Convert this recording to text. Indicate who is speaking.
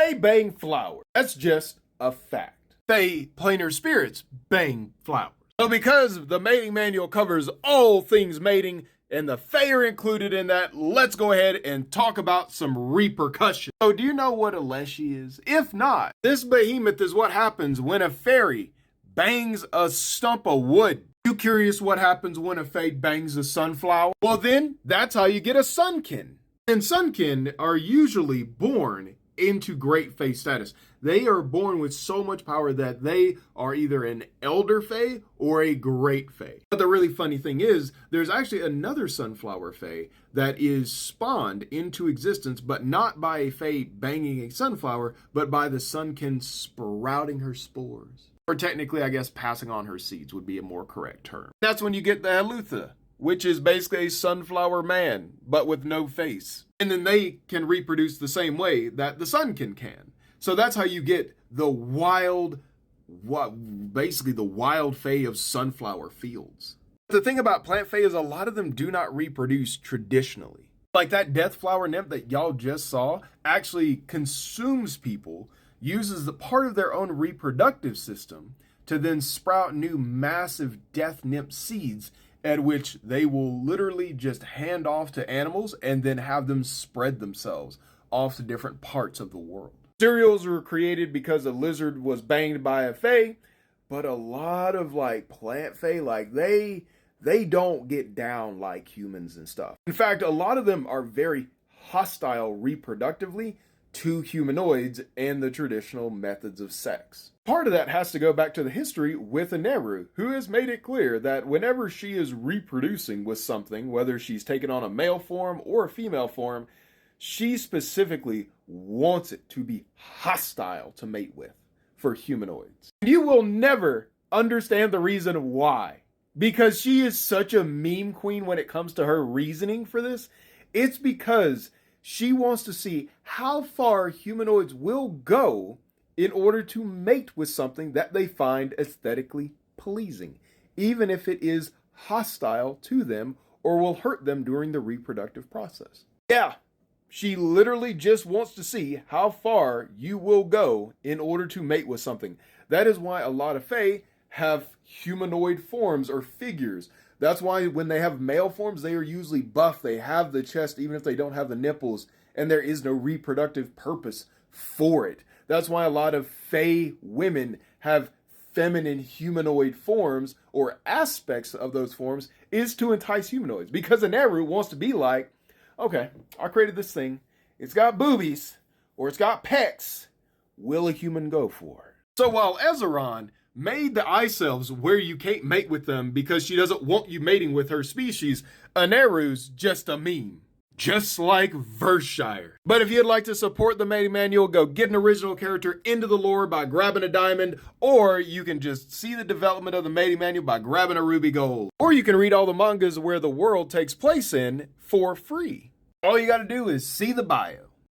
Speaker 1: Fae bang flowers. That's just a fact. Fae planar spirits bang flowers. So because the mating manual covers all things mating, and the Fae are included in that, let's go ahead and talk about some repercussions. So do you know what a leshy is? If not, this behemoth is what happens when a fairy bangs a stump of wood. You curious what happens when a Fae bangs a sunflower? Well then, that's how you get a sunkin. And sunkin are usually born into great Fae status. They are born with so much power that they are either an elder Fae or a great Fae. But the really funny thing is, there's actually another sunflower Fae that is spawned into existence, but not by a Fae banging a sunflower, but by the sunkin sprouting her spores. Or technically, I guess passing on her seeds would be a more correct term. That's when you get the Halutha, which is basically a sunflower man, but with no face. And then they can reproduce the same way that the sunkin can. So that's how you get the wild, basically the wild Fae of sunflower fields. The thing about plant Fae is a lot of them do not reproduce traditionally. Like that death flower nymph that y'all just saw actually consumes people, uses the part of their own reproductive system to then sprout new massive death nymph seeds, at which they will literally just hand off to animals and then have them spread themselves off to different parts of the world. Cereals were created because a lizard was banged by a Fae, but a lot of like plant Fae, like they don't get down like humans and stuff. In fact, a lot of them are very hostile reproductively to humanoids and the traditional methods of sex. Part of that has to go back to the history with Aneru, who has made it clear that whenever she is reproducing with something, whether she's taken on a male form or a female form, she specifically wants it to be hostile to mate with for humanoids. You will never understand the reason why, because she is such a meme queen when it comes to her reasoning for this. It's because she wants to see how far humanoids will go in order to mate with something that they find aesthetically pleasing, even if it is hostile to them or will hurt them during the reproductive process. Yeah, she literally just wants to see how far you will go in order to mate with something. That is why a lot of Fae have humanoid forms or figures. That's why when they have male forms, they are usually buff. They have the chest, even if they don't have the nipples, and there is no reproductive purpose for it. That's why a lot of Fae women have feminine humanoid forms or aspects of those forms is to entice humanoids. Because Aneru wants to be like, okay, I created this thing. It's got boobies or it's got pecs. Will a human go for it? So while Ezeron made the ice elves where you can't mate with them because she doesn't want you mating with her species, Aneru's just a meme. Just like Vershire. But if you'd like to support the mating manual, go get an original character into the lore by grabbing a diamond, or you can just see the development of the mating manual by grabbing a ruby gold. Or you can read all the mangas where the world takes place in for free. All you gotta do is see the bio.